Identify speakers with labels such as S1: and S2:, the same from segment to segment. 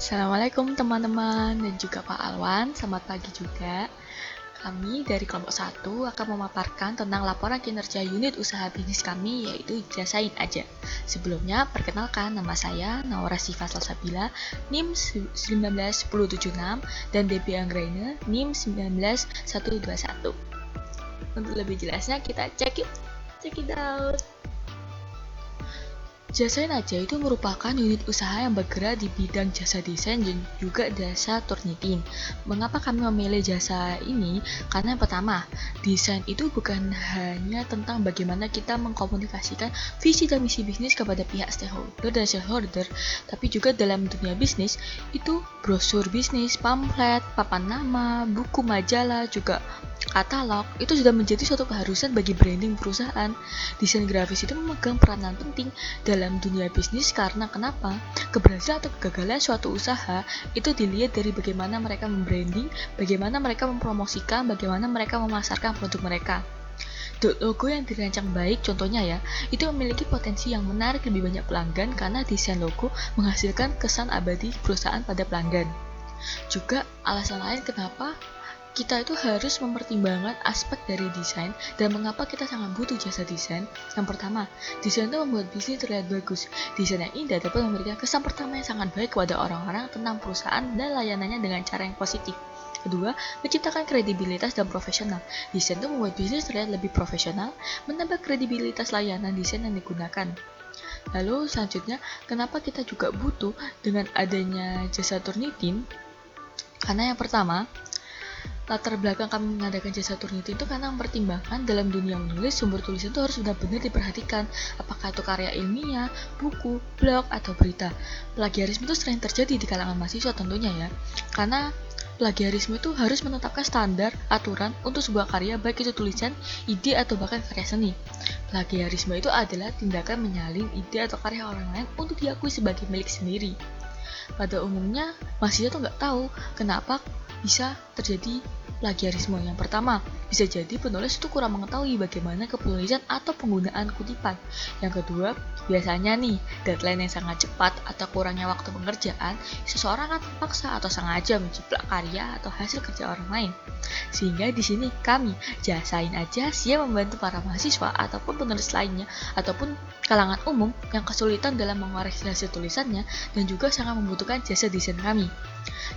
S1: Assalamualaikum teman-teman dan juga Pak Alwan, selamat pagi juga. Kami dari kelompok 1 akan memaparkan tentang laporan kinerja unit usaha bisnis kami, yaitu Jasain Aja. Sebelumnya, perkenalkan nama saya Naura Siva Salsabila, NIM 19176 dan Debbie Anggraina, NIM 19121. Untuk lebih jelasnya kita check it out. Jasain Aja itu merupakan unit usaha yang bergerak di bidang jasa desain dan juga jasa turnitin. Mengapa kami memilih jasa ini? Karena yang pertama, desain itu bukan hanya tentang bagaimana kita mengkomunikasikan visi dan misi bisnis kepada pihak stakeholder dan shareholder, tapi juga dalam dunia bisnis itu brosur bisnis, pamflet, papan nama, buku majalah, juga katalog itu sudah menjadi suatu keharusan bagi branding perusahaan. Desain grafis itu memegang peranan penting dalam dunia bisnis karena kenapa? Keberhasilan atau kegagalan suatu usaha itu dilihat dari bagaimana mereka membranding, bagaimana mereka mempromosikan, bagaimana mereka memasarkan produk mereka. Logo yang dirancang baik contohnya ya, itu memiliki potensi yang menarik lebih banyak pelanggan karena desain logo menghasilkan kesan abadi perusahaan pada pelanggan. Juga alasan lain kenapa kita itu harus mempertimbangkan aspek dari desain dan mengapa kita sangat butuh jasa desain. Yang pertama, desain itu membuat bisnis terlihat bagus. Desain yang indah dapat memberikan kesan pertama yang sangat baik kepada orang-orang tentang perusahaan dan layanannya dengan cara yang positif. Kedua, menciptakan kredibilitas dan profesional. Desain itu membuat bisnis terlihat lebih profesional, menambah kredibilitas layanan desain yang digunakan. Lalu selanjutnya, kenapa kita juga butuh dengan adanya jasa turnitin? Karena yang pertama, latar belakang kami mengadakan jasa turnitin itu karena mempertimbangkan dalam dunia menulis sumber tulisan itu harus benar-benar diperhatikan, apakah itu karya ilmiah, buku, blog, atau berita. Plagiarisme itu sering terjadi di kalangan mahasiswa tentunya ya, karena plagiarisme itu harus menetapkan standar, aturan untuk sebuah karya baik itu tulisan, ide, atau bahkan karya seni. Plagiarisme itu adalah tindakan menyalin ide atau karya orang lain untuk diakui sebagai milik sendiri. Pada umumnya, mahasiswa tuh nggak tahu kenapa bisa terjadi plagiarisme. Yang pertama, bisa jadi penulis itu kurang mengetahui bagaimana kepenulisan atau penggunaan kutipan. Yang kedua, biasanya nih, deadline yang sangat cepat atau kurangnya waktu pengerjaan, seseorang akan terpaksa atau sengaja menjiplak karya atau hasil kerja orang lain. Sehingga di sini kami, Jasain Aja, siap membantu para mahasiswa ataupun penulis lainnya ataupun kalangan umum yang kesulitan dalam mengoreksi hasil tulisannya dan juga sangat membutuhkan jasa desain kami.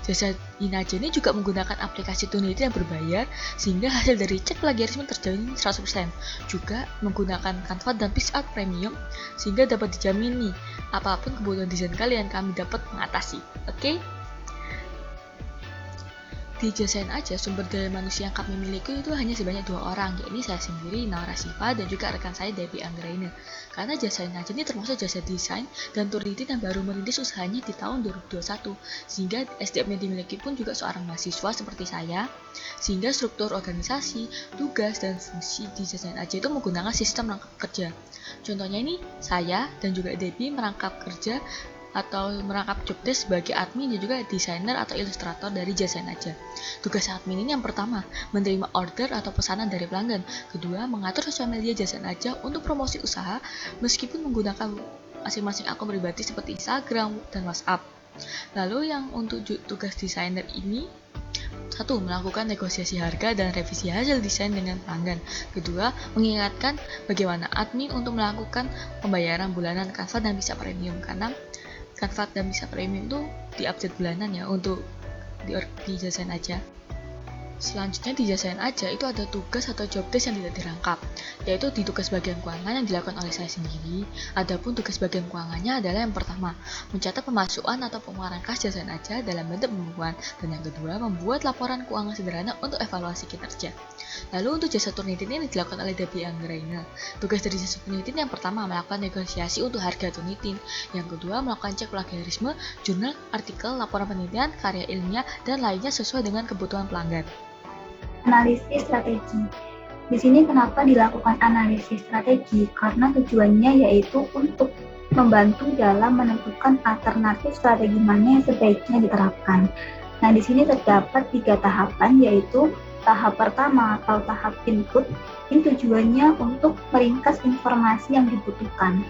S1: Jasa Inaja ini juga menggunakan aplikasi Turnitin yang berbayar sehingga hasil dari cek plagiarisme terjamin 100%. Juga menggunakan Canva dan PixArt Premium sehingga dapat dijamin nih apapun kebutuhan desain kalian kami dapat mengatasi. Oke? Di Jasain Aja, sumber daya manusia yang kami miliki itu hanya sebanyak 2 orang, yakni saya sendiri, Naura Siva, dan juga rekan saya, Debbie Anggraina. Karena Jasain Aja ini termasuk jasa desain dan turnitin yang baru merintis usahanya di tahun 2021, sehingga SDM yang dimiliki pun juga seorang mahasiswa seperti saya, sehingga struktur organisasi, tugas, dan fungsi di Jasain Aja itu menggunakan sistem rangkap kerja. Contohnya ini, saya dan juga Debbie merangkap kerja atau merangkap jobdesk sebagai admin dan juga desainer atau ilustrator dari Jasain Aja. Tugas admin ini yang pertama, menerima order atau pesanan dari pelanggan. Kedua, mengatur sosial media Jasain Aja untuk promosi usaha meskipun menggunakan masing-masing akun pribadi seperti Instagram dan WhatsApp. Lalu yang untuk tugas desainer ini, satu, melakukan negosiasi harga dan revisi hasil desain dengan pelanggan. Kedua, mengingatkan bagaimana admin untuk melakukan pembayaran bulanan Canva dan bisa premium karena Canva dan bisa premium itu di-update bulanan ya untuk di Jasain Aja. Selanjutnya di Jasain Aja itu ada tugas atau job desk yang tidak dirangkap, yaitu di tugas bagian keuangan yang dilakukan oleh saya sendiri. Adapun tugas bagian keuangannya adalah yang pertama, mencatat pemasukan atau pengeluaran kas Jasain Aja dalam bentuk pembukuan, dan yang kedua, membuat laporan keuangan sederhana untuk evaluasi kinerja. Lalu untuk jasa turnitin ini dilakukan oleh Debbie Anggraina. Tugas dari jasa turnitin yang pertama, melakukan negosiasi untuk harga turnitin. Yang kedua, melakukan cek plagiarisme, jurnal, artikel, laporan penelitian, karya ilmiah, dan lainnya sesuai dengan kebutuhan pelanggan.
S2: Analisis strategi. Di sini kenapa dilakukan analisis strategi? Karena tujuannya yaitu untuk membantu dalam menentukan alternatif strategi mana yang sebaiknya diterapkan. Nah, di sini terdapat 3 tahapan, yaitu tahap pertama atau tahap input. Ini tujuannya untuk meringkas informasi yang dibutuhkan.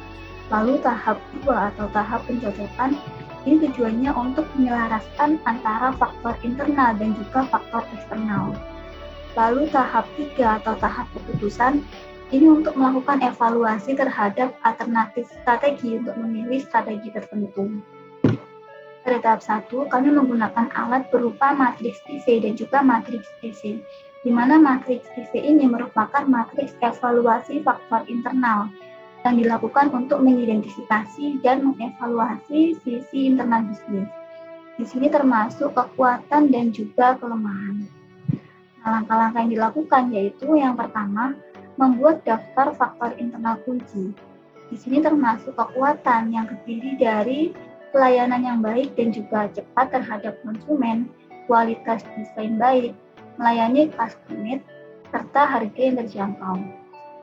S2: Lalu tahap 2 atau tahap pencocokan. Ini tujuannya untuk menyelaraskan antara faktor internal dan juga faktor eksternal. Lalu tahap 3 atau tahap keputusan, ini untuk melakukan evaluasi terhadap alternatif strategi untuk memilih strategi tertentu. Pada tahap 1, kami menggunakan alat berupa matriks TC dan juga matriks TC, di mana matriks TC ini merupakan matriks evaluasi faktor internal yang dilakukan untuk mengidentifikasi dan mengevaluasi sisi internal bisnis. Di sini termasuk kekuatan dan juga kelemahan. Nah, langkah-langkah yang dilakukan yaitu yang pertama, membuat daftar faktor internal kunci. Di sini termasuk kekuatan yang terdiri dari pelayanan yang baik dan juga cepat terhadap konsumen, kualitas desain baik, melayani custom-made, serta harga yang terjangkau.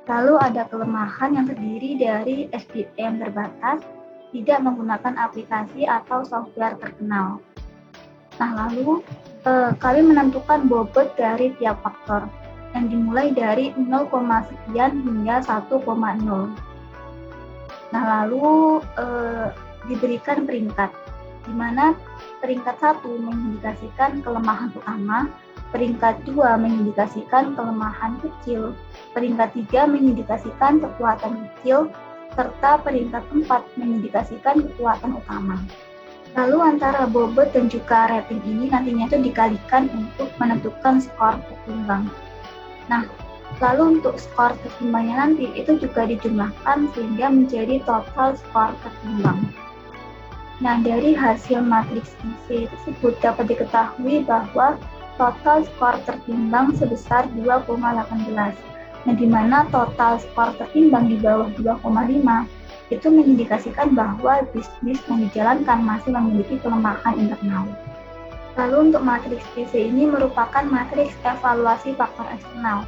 S2: Lalu ada kelemahan yang terdiri dari SDM terbatas, tidak menggunakan aplikasi atau software terkenal. Nah, lalu kami menentukan bobot dari tiap faktor yang dimulai dari 0, sekian hingga 1,0. Nah, lalu diberikan peringkat, di mana peringkat 1 mengindikasikan kelemahan utama, peringkat 2 mengindikasikan kelemahan kecil, peringkat 3 mengindikasikan kekuatan kecil, serta peringkat 4 mengindikasikan kekuatan utama. Lalu antara bobot dan juga rating ini nantinya itu dikalikan untuk menentukan skor ketimbang. Nah, lalu untuk skor ketimbangnya nanti itu juga dijumlahkan sehingga menjadi total skor ketimbang. Nah, dari hasil matriks TC tersebut dapat diketahui bahwa total skor tertimbang sebesar 2,18. Nah, di mana total skor tertimbang di bawah 2,5 itu mengindikasikan bahwa bisnis yang dijalankan masih memiliki kelemahan internal. Lalu untuk matriks TC ini merupakan matriks evaluasi faktor eksternal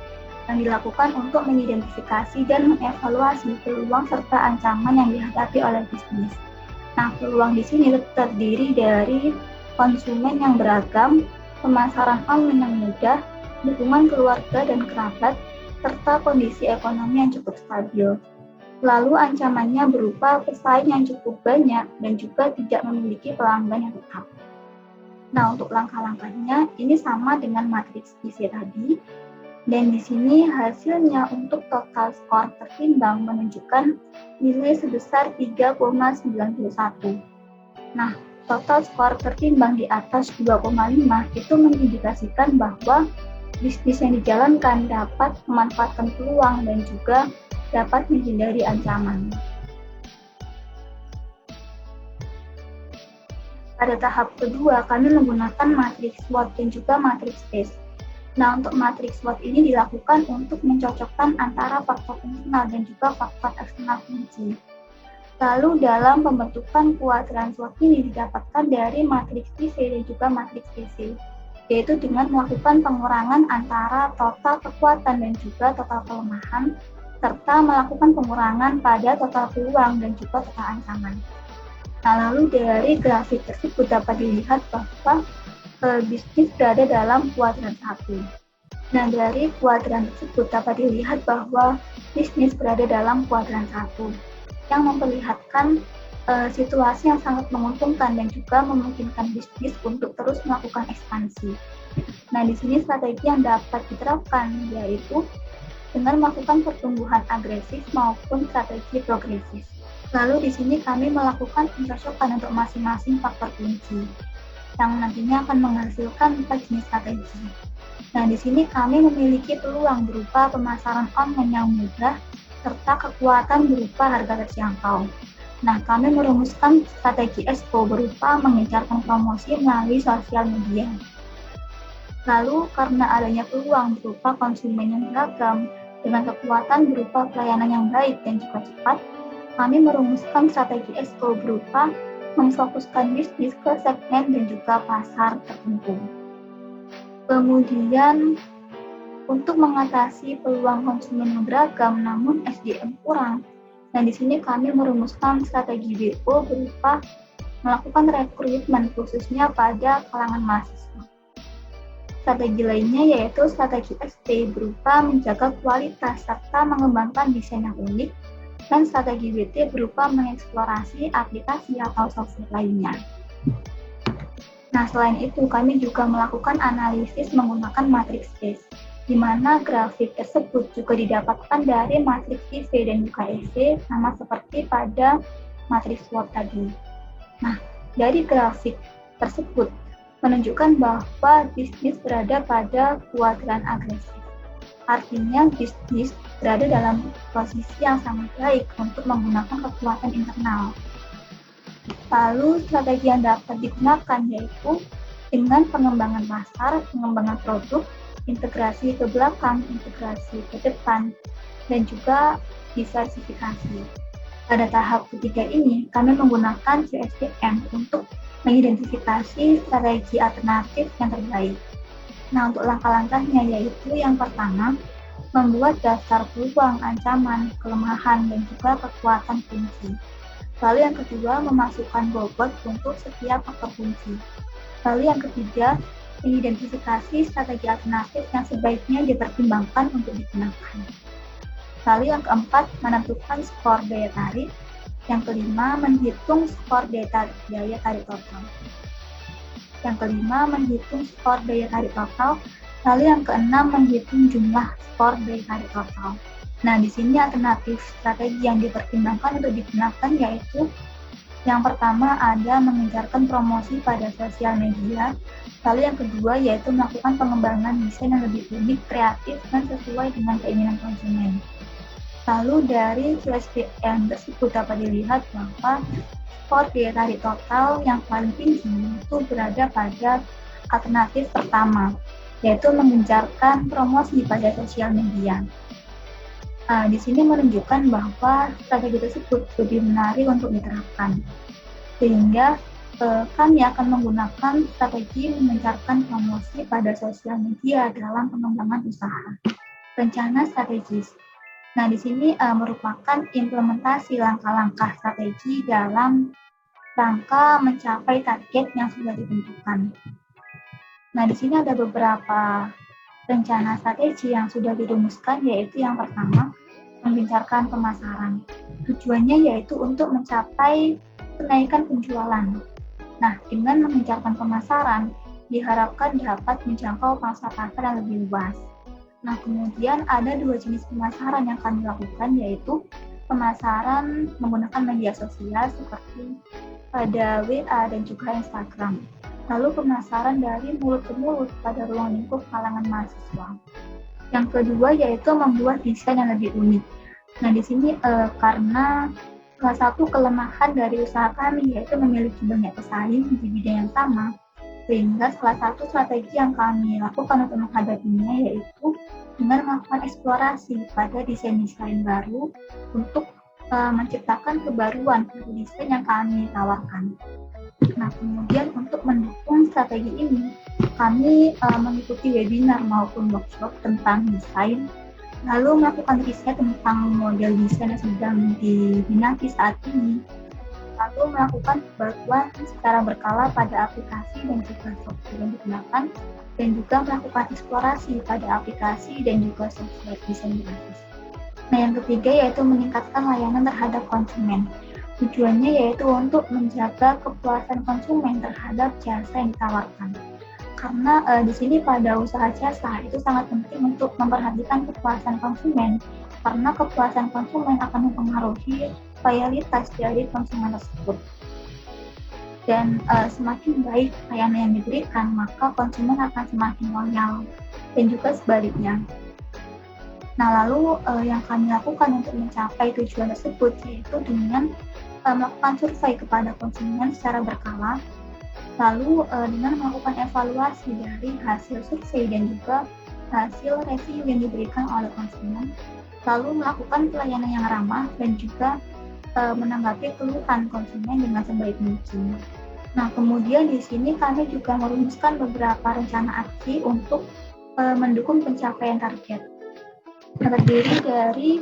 S2: yang dilakukan untuk mengidentifikasi dan mengevaluasi peluang serta ancaman yang dihadapi oleh bisnis. Nah, peluang di sini terdiri dari konsumen yang beragam, pemasaran online yang mudah, dukungan keluarga dan kerabat, serta kondisi ekonomi yang cukup stabil. Lalu ancamannya berupa pesaing yang cukup banyak dan juga tidak memiliki pelanggan yang tetap. Nah, untuk langkah-langkahnya ini sama dengan matriks TC tadi. Dan di sini hasilnya untuk total skor tertimbang menunjukkan nilai sebesar 3,91. Nah, total skor tertimbang di atas 2,5 itu mengindikasikan bahwa bisnis yang dijalankan dapat memanfaatkan peluang dan juga dapat menghindari ancaman. Pada tahap kedua, kami menggunakan matriks SWOT dan juga matriks PACE. Nah, untuk matriks SWOT ini dilakukan untuk mencocokkan antara faktor internal dan juga faktor eksternal kunci. Lalu dalam pembentukan kuadran SWOT ini didapatkan dari matriks TC dan juga matriks TC, yaitu dengan melakukan pengurangan antara total kekuatan dan juga total kelemahan, serta melakukan pengurangan pada total peluang dan juga total ancaman. Nah, lalu dari grafik tersebut dapat dilihat bahwa bisnis berada dalam kuadran 1. Nah, dari kuadran tersebut dapat dilihat bahwa bisnis berada dalam kuadran 1, yang memperlihatkan situasi yang sangat menguntungkan dan juga memungkinkan bisnis untuk terus melakukan ekspansi. Nah, di sini strategi yang dapat diterapkan yaitu dengan melakukan pertumbuhan agresif maupun strategi progresif. Lalu di sini kami melakukan pencocokan untuk masing-masing faktor kunci yang nantinya akan menghasilkan 4 jenis strategi. Nah, di sini kami memiliki peluang berupa pemasaran online yang mudah serta kekuatan berupa harga terjangkau. Nah, kami merumuskan strategi EXPO berupa mengencarkan promosi melalui sosial media. Lalu, karena adanya peluang berupa konsumen yang beragam, dengan kekuatan berupa pelayanan yang baik dan juga cepat, kami merumuskan strategi EXPO berupa memfokuskan bisnis ke segmen dan juga pasar tertentu. Kemudian, untuk mengatasi peluang konsumen yang beragam namun SDM kurang, nah di sini kami merumuskan strategi BO berupa melakukan rekrutmen khususnya pada kalangan mahasiswa. Strategi lainnya yaitu strategi ST berupa menjaga kualitas serta mengembangkan desain yang unik, dan strategi BT berupa mengeksplorasi aplikasi atau software lainnya. Nah, selain itu, kami juga melakukan analisis menggunakan matriks case, di mana grafik tersebut juga didapatkan dari matriks IV dan UKSC, sama seperti pada matriks SWOT tadi. Nah, dari grafik tersebut menunjukkan bahwa bisnis berada pada kuadran agresif. Artinya bisnis berada dalam posisi yang sangat baik untuk menggunakan kekuatan internal. Lalu strategi yang dapat digunakan yaitu dengan pengembangan pasar, pengembangan produk, integrasi ke belakang, integrasi ke depan, dan juga diversifikasi. Pada tahap ketiga ini, kami menggunakan CSDM untuk mengidentifikasi strategi alternatif yang terbaik. Nah, untuk langkah-langkahnya yaitu yang pertama, membuat daftar peluang, ancaman, kelemahan, dan juga kekuatan kunci. Lalu yang kedua, memasukkan bobot untuk setiap faktor kunci. Lalu yang ketiga, mengidentifikasi strategi alternatif yang sebaiknya dipertimbangkan untuk digunakan. Lalu yang keempat, menentukan skor daya tarik. Yang kelima, menghitung skor daya tarik total. Yang kelima, menghitung skor daya tarik total. Lalu yang keenam, menghitung jumlah skor daya tarik total. Nah, di sini alternatif strategi yang dipertimbangkan untuk digunakan yaitu yang pertama ada mengejarkan promosi pada sosial media. Lalu yang kedua yaitu melakukan pengembangan desain yang lebih unik, kreatif, dan sesuai dengan keinginan konsumen. Lalu dari QSPM tersebut dapat dilihat bahwa skor daya tarik total yang paling tinggi itu berada pada alternatif pertama, yaitu mengejarkan promosi pada sosial media. Di sini menunjukkan bahwa strategi tersebut lebih menarik untuk diterapkan, sehingga kami akan menggunakan strategi mengejarkan promosi pada sosial media dalam pengembangan usaha. Rencana strategis. Nah, di sini merupakan implementasi langkah-langkah strategi dalam rangka mencapai target yang sudah ditentukan. Nah, di sini ada beberapa rencana strategi yang sudah dirumuskan, yaitu yang pertama, menggencarkan pemasaran. Tujuannya yaitu untuk mencapai kenaikan penjualan. Nah, dengan menggencarkan pemasaran, diharapkan dapat menjangkau pasar-pasar yang lebih luas. Nah, kemudian ada dua jenis pemasaran yang kami lakukan, yaitu pemasaran menggunakan media sosial seperti pada WA dan juga Instagram. Lalu pemasaran dari mulut ke mulut pada ruang lingkup kalangan mahasiswa. Yang kedua yaitu membuat desain yang lebih unik. Nah, di sini karena salah satu kelemahan dari usaha kami yaitu memiliki banyak pesaing di bidang yang sama, sehingga salah satu strategi yang kami lakukan untuk menghadapinya yaitu dengan melakukan eksplorasi pada desain-desain baru untuk menciptakan kebaruan pada desain yang kami tawarkan. Nah, kemudian untuk mendukung strategi ini, kami mengikuti webinar maupun workshop tentang desain, lalu melakukan riset tentang model desain yang sedang diminati saat ini, lalu melakukan pembaruan secara berkala pada aplikasi dan juga software yang digunakan, dan juga melakukan eksplorasi pada aplikasi dan juga software desain grafis. Nah, yang ketiga yaitu meningkatkan layanan terhadap konsumen. Tujuannya yaitu untuk menjaga kepuasan konsumen terhadap jasa yang ditawarkan. Karena di sini pada usaha jasa itu sangat penting untuk memperhatikan kepuasan konsumen, karena kepuasan konsumen akan mempengaruhi loyalitas dari konsumen tersebut. Dan semakin baik layanan yang diberikan, maka konsumen akan semakin loyal, dan juga sebaliknya. Nah, lalu yang kami lakukan untuk mencapai tujuan tersebut yaitu dengan melakukan survei kepada konsumen secara berkala, lalu dengan melakukan evaluasi dari hasil survei dan juga hasil review yang diberikan oleh konsumen, lalu melakukan pelayanan yang ramah dan juga menanggapi keluhan konsumen dengan sebaik mungkin. Nah, kemudian di sini kami juga merumuskan beberapa rencana aksi untuk mendukung pencapaian target. Terdiri dari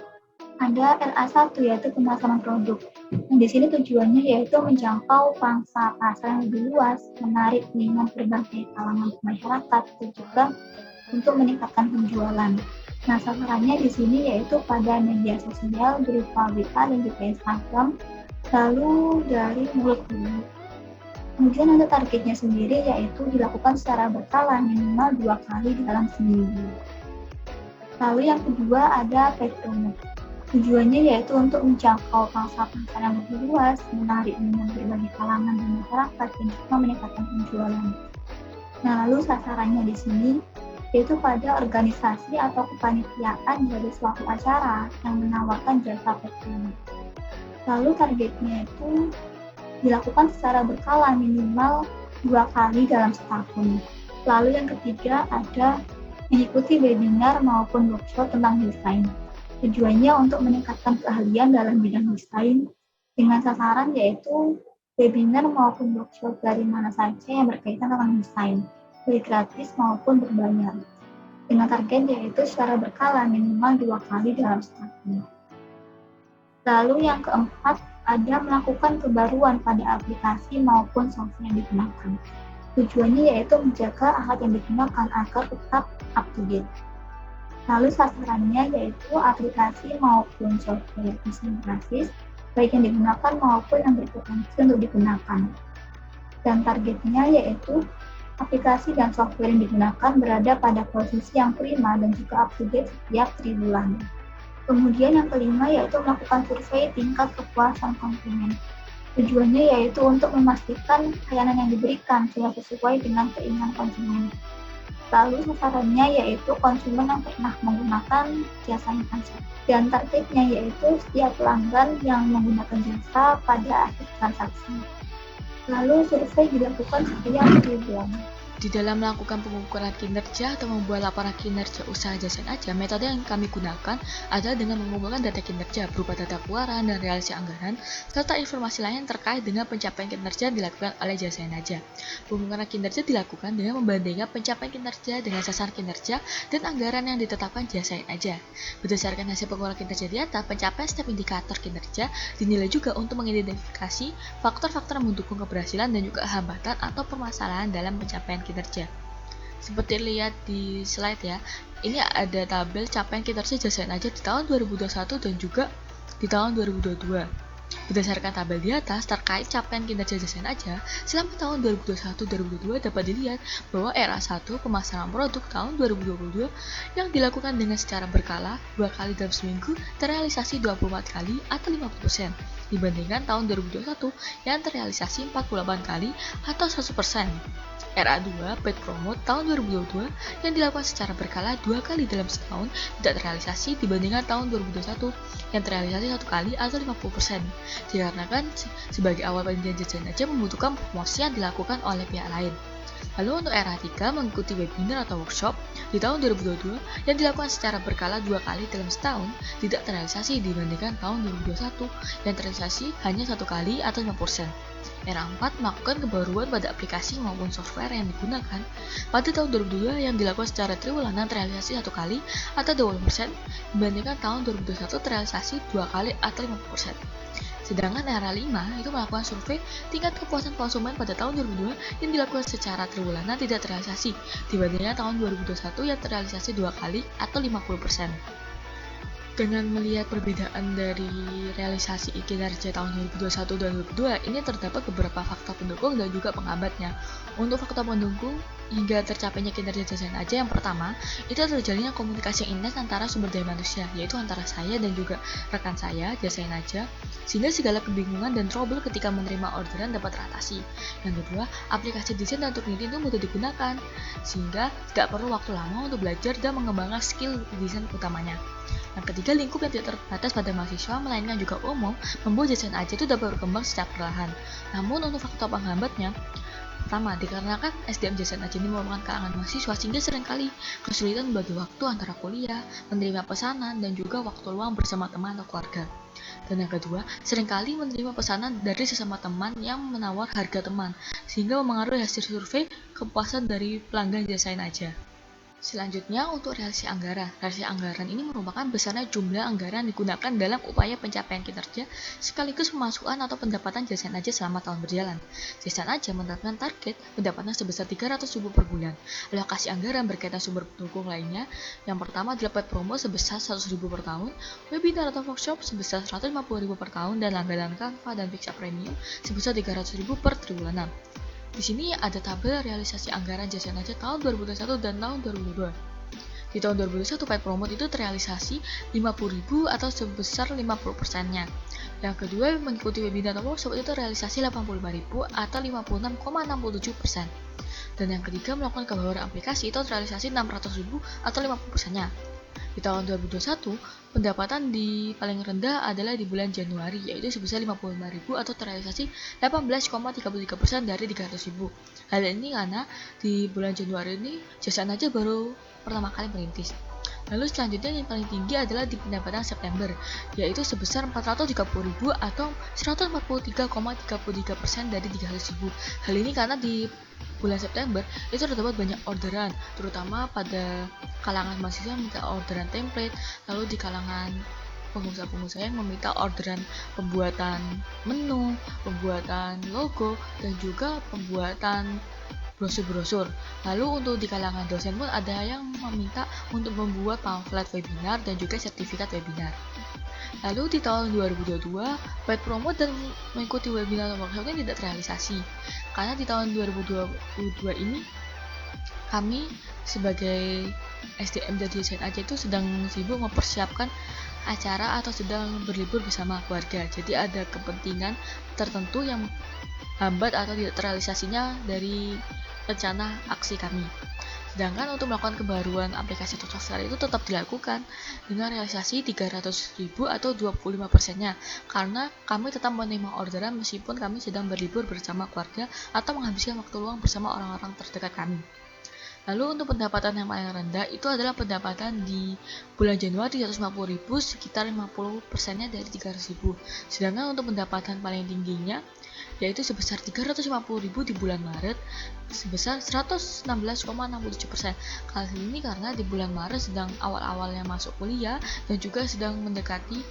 S2: ada LA1 yaitu pemasaran produk. Nah, di sini tujuannya yaitu menjangkau pangsa pasar yang lebih luas, menarik minat berbagai kalangan masyarakat, dan juga untuk meningkatkan penjualan. Nah, sasarannya di sini yaitu pada media sosial berupa WA dan juga Instagram, lalu dari mulut ke mulut. Kemudian untuk targetnya sendiri yaitu dilakukan secara berkala minimal 2 kali dalam seminggu. Lalu yang kedua ada paid promote. Tujuannya yaitu untuk menjangkau pangsa-pasar yang lebih luas, menarik minat berbagai kalangan dan masyarakat, dan juga meningkatkan penjualan. Nah, lalu sasarannya di sini yaitu pada organisasi atau kepanitiaan dari suatu acara yang menawarkan jasa paid promote. Lalu targetnya itu dilakukan secara berkala minimal 2 kali dalam setahun. Lalu yang ketiga ada mengikuti webinar maupun workshop tentang desain. Tujuannya untuk meningkatkan keahlian dalam bidang desain dengan sasaran yaitu webinar maupun workshop dari mana saja yang berkaitan tentang desain, baik gratis maupun berbayar. Dengan target yaitu secara berkala minimal 2 kali dalam setahun. Lalu yang keempat ada melakukan kebaruan pada aplikasi maupun software yang digunakan. Tujuannya yaitu menjaga alat yang digunakan agar tetap up to date. Lalu sasarannya yaitu aplikasi maupun software desain berbasis, baik yang digunakan maupun yang berpotensi untuk digunakan. Dan targetnya yaitu aplikasi dan software yang digunakan berada pada posisi yang prima dan juga up to date setiap triwulan. Kemudian yang kelima yaitu melakukan survei tingkat kepuasan konsumen. Tujuannya yaitu untuk memastikan layanan yang diberikan sudah sesuai dengan keinginan konsumen. Lalu sasarannya yaitu konsumen yang pernah menggunakan jasanya saja. Dan targetnya yaitu setiap pelanggan yang menggunakan jasa pada akhir transaksi. Lalu survei dilakukan setiap 3 bulan.
S1: Di dalam melakukan pengukuran kinerja atau membuat laporan kinerja usaha Jasen Aja, metode yang kami gunakan adalah dengan mengumpulkan data kinerja berupa data keuangan dan realisasi anggaran, serta informasi lain terkait dengan pencapaian kinerja yang dilakukan oleh Jasen Aja. Pengukuran kinerja dilakukan dengan membandingkan pencapaian kinerja dengan sasaran kinerja dan anggaran yang ditetapkan Jasen Aja. Berdasarkan hasil pengukuran kinerja di atas, pencapaian setiap indikator kinerja dinilai juga untuk mengidentifikasi faktor-faktor yang mendukung keberhasilan dan juga hambatan atau permasalahan dalam pencapaian kinerja. Seperti lihat di slide ya, ini ada tabel capaian kinerja Jasen Aja di tahun 2021 dan juga di tahun 2022. Berdasarkan tabel di atas terkait capaian kinerja Jasen Aja selama tahun 2021-2022 dapat dilihat bahwa RA1 pemasaran produk tahun 2022 yang dilakukan dengan secara berkala 2 kali dalam seminggu terrealisasi 24 kali atau 50% dibandingkan tahun 2021 yang terrealisasi 48 kali atau 100%. RA2 paid promote tahun 2022 yang dilakukan secara berkala 2 kali dalam setahun tidak terrealisasi dibandingkan tahun 2021 yang terrealisasi 1 kali atau 50%. Dikarenakan sebagai awal penelitian Jasen Aja membutuhkan promosi yang dilakukan oleh pihak lain. Lalu untuk RA3 mengikuti webinar atau workshop di tahun 2022 yang dilakukan secara berkala 2 kali dalam setahun tidak terrealisasi dibandingkan tahun 2021 yang terrealisasi hanya 1 kali atau 5%. RA4 melakukan kebaruan pada aplikasi maupun software yang digunakan pada tahun 2022 yang dilakukan secara triwulan terrealisasi 1 kali atau 20% dibandingkan tahun 2021 terrealisasi 2 kali atau 50%. Sedangkan RA5 itu melakukan survei tingkat kepuasan konsumen pada tahun 2022 yang dilakukan secara triwulanan tidak terrealisasi dibandingkan tahun 2021 yang terrealisasi 2 kali atau 50%. Dengan melihat perbedaan dari realisasi kinerja tahun 2021 dan 2022, ini terdapat beberapa faktor pendukung dan juga penghambatnya. Untuk faktor pendukung hingga tercapainya kinerja Jasen Aja, yang pertama, itu terjadinya komunikasi yang intens antara sumber daya manusia, yaitu antara saya dan juga rekan saya, Jasen Aja, sehingga segala kebingungan dan trouble ketika menerima orderan dapat teratasi. Yang kedua, aplikasi desain dan Turnitin itu mudah digunakan, sehingga tidak perlu waktu lama untuk belajar dan mengembangkan skill desain utamanya. Yang ketiga, lingkup yang tidak terbatas pada mahasiswa, melainkan juga umum, membuat Jasen Aja itu dapat berkembang secara perlahan. Namun, untuk faktor penghambatnya, pertama, dikarenakan SDM Jasen Aja ini merupakan kalangan mahasiswa sehingga seringkali kesulitan membagi waktu antara kuliah, menerima pesanan, dan juga waktu luang bersama teman atau keluarga. Dan yang kedua, seringkali menerima pesanan dari sesama teman yang menawar harga teman, sehingga mempengaruhi hasil survei kepuasan dari pelanggan Jasen Aja. Selanjutnya, untuk realisasi anggaran. Realisasi anggaran ini merupakan besarnya jumlah anggaran digunakan dalam upaya pencapaian kinerja sekaligus pemasukan atau pendapatan Jasen Aja selama tahun berjalan. Jasen Aja menetapkan target pendapatan sebesar 300.000 per bulan. Alokasi anggaran berkaitan sumber pendukung lainnya. Yang pertama adalah paid promo sebesar 100.000 per tahun, webinar atau workshop sebesar 150.000 per tahun, dan langganan Canva dan Pixar Premium sebesar 300.000 per triwulan. Di sini ada tabel realisasi anggaran jasa naja tahun 2021 dan tahun 2022. Di tahun 2021, Paid Promote itu terrealisasi 50.000 atau sebesar 50%-nya. Yang kedua, mengikuti webinar atau workshop itu realisasi 85.000 atau 56,67%. Dan yang ketiga, melakukan kebaruan aplikasi itu realisasi 600.000 atau 50%-nya. Di tahun 2021, pendapatan di paling rendah adalah di bulan Januari, yaitu sebesar 55.000 atau terrealisasi 18,33% dari 300.000. Hal ini karena di bulan Januari ini jasa naja baru pertama kali merintis. Lalu selanjutnya yang paling tinggi adalah di pendapatan September, yaitu sebesar 430.000 atau 143,33% dari 300.000. Hal ini karena di bulan September itu terdapat banyak orderan, terutama pada kalangan mahasiswa yang minta orderan template, lalu di kalangan pengusaha-pengusaha yang meminta orderan pembuatan menu, pembuatan logo, dan juga pembuatan brosur-brosur. Lalu untuk di kalangan dosen pun ada yang meminta untuk membuat pamflet webinar dan juga sertifikat webinar. Lalu di tahun 2022, Paid Promote dan mengikuti webinar dan workshop ini tidak terrealisasi. Karena di tahun 2022 ini, kami sebagai SDM dan desain aja itu sedang sibuk mempersiapkan acara atau sedang berlibur bersama keluarga. Jadi ada kepentingan tertentu yang hambat atau tidak terrealisasinya dari rencana aksi kami. Sedangkan untuk melakukan kebaruan aplikasi atau software itu tetap dilakukan dengan realisasi 300.000 atau 25%-nya, karena kami tetap menerima orderan meskipun kami sedang berlibur bersama keluarga atau menghabiskan waktu luang bersama orang-orang terdekat kami. Lalu untuk pendapatan yang paling rendah itu adalah pendapatan di bulan Januari 150.000, sekitar 50%-nya dari 300.000. Sedangkan untuk pendapatan paling tingginya yaitu sebesar 350.000 di bulan Maret sebesar 116,67%. Hal ini karena di bulan Maret sedang awal-awalnya masuk kuliah dan juga sedang mendekati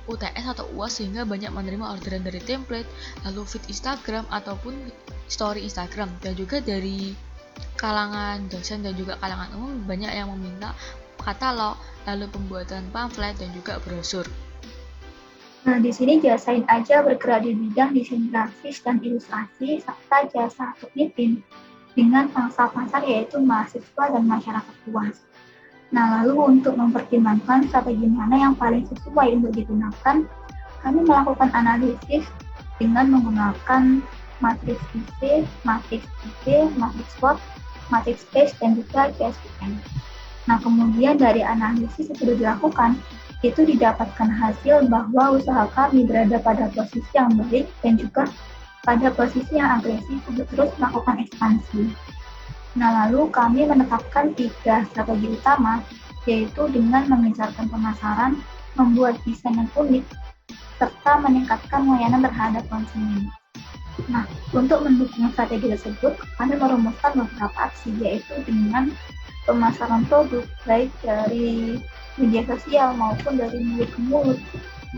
S1: UTS atau UAS sehingga banyak menerima orderan dari template, lalu feed Instagram ataupun story Instagram, dan juga dari kalangan dosen dan juga kalangan umum banyak yang meminta katalog, lalu pembuatan pamflet dan juga brosur.
S2: Nah, di sini Jasain Aja bergerak di bidang desain grafis dan ilustrasi serta jasa turnitin dengan pangsa pasar yaitu mahasiswa dan masyarakat luas. Nah, lalu untuk mempertimbangkan strategi mana yang paling sesuai untuk digunakan, kami melakukan analisis dengan menggunakan matriks IC, matriks IC, matriks SWOT, matriks SPACE, dan juga GSPN. Nah, kemudian dari analisis yang sudah dilakukan, itu didapatkan hasil bahwa usaha kami berada pada posisi yang baik dan juga pada posisi yang agresif untuk terus melakukan ekspansi. Nah, lalu kami menetapkan 3 strategi utama, yaitu dengan mengejarkan pemasaran, membuat desain yang unik, serta meningkatkan layanan terhadap konsumen. Nah, untuk mendukung strategi tersebut, kami merumuskan beberapa aksi, yaitu dengan pemasaran produk, baik dari media sosial maupun dari mulut ke mulut,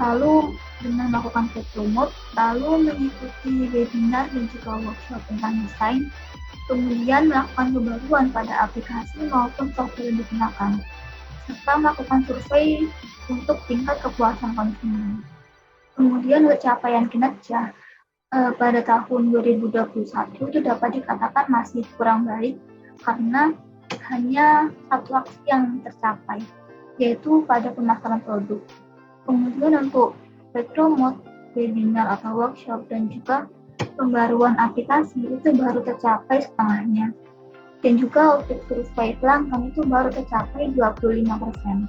S2: lalu dengan melakukan paid promote, lalu mengikuti webinar dan juga workshop tentang desain, kemudian melakukan pembaruan pada aplikasi maupun software yang digunakan, serta melakukan survei untuk tingkat kepuasan konsumen. Kemudian untuk capaian kinerja, pada tahun 2021 itu dapat dikatakan masih kurang baik karena hanya satu aksi yang tercapai, yaitu pada pemasaran produk. Kemudian untuk paid promote, webinar atau workshop, dan juga pembaruan aplikasi itu baru tercapai setengahnya. Dan juga untuk survei pelanggan itu baru tercapai 25%.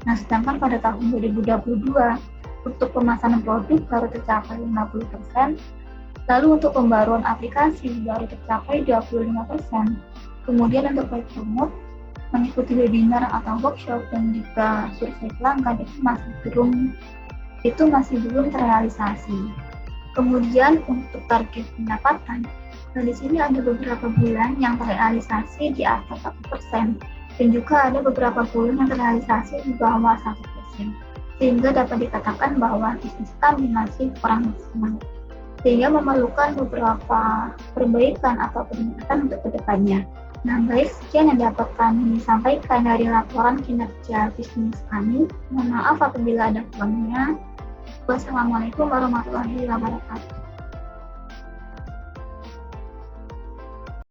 S2: Nah, sedangkan pada tahun 2022, untuk pemasaran produk baru tercapai 50%, lalu untuk pembaruan aplikasi baru tercapai 25%. Kemudian untuk paid promote, mengikuti webinar atau workshop dan juga survei pelanggan itu masih belum terrealisasi. Kemudian untuk target pendapatan, di sini ada beberapa bulan yang terrealisasi di atas 1% dan juga ada beberapa bulan yang terrealisasi di bawah 1%, sehingga dapat dikatakan bahwa bisnis kami masih kurang maksimal, sehingga memerlukan beberapa perbaikan atau peningkatan untuk kedepannya. Nah, baik, sekian yang dapat kami sampaikan dari laporan kinerja bisnis kami. Mohon maaf apabila ada kurangnya. Wassalamualaikum warahmatullahi wabarakatuh.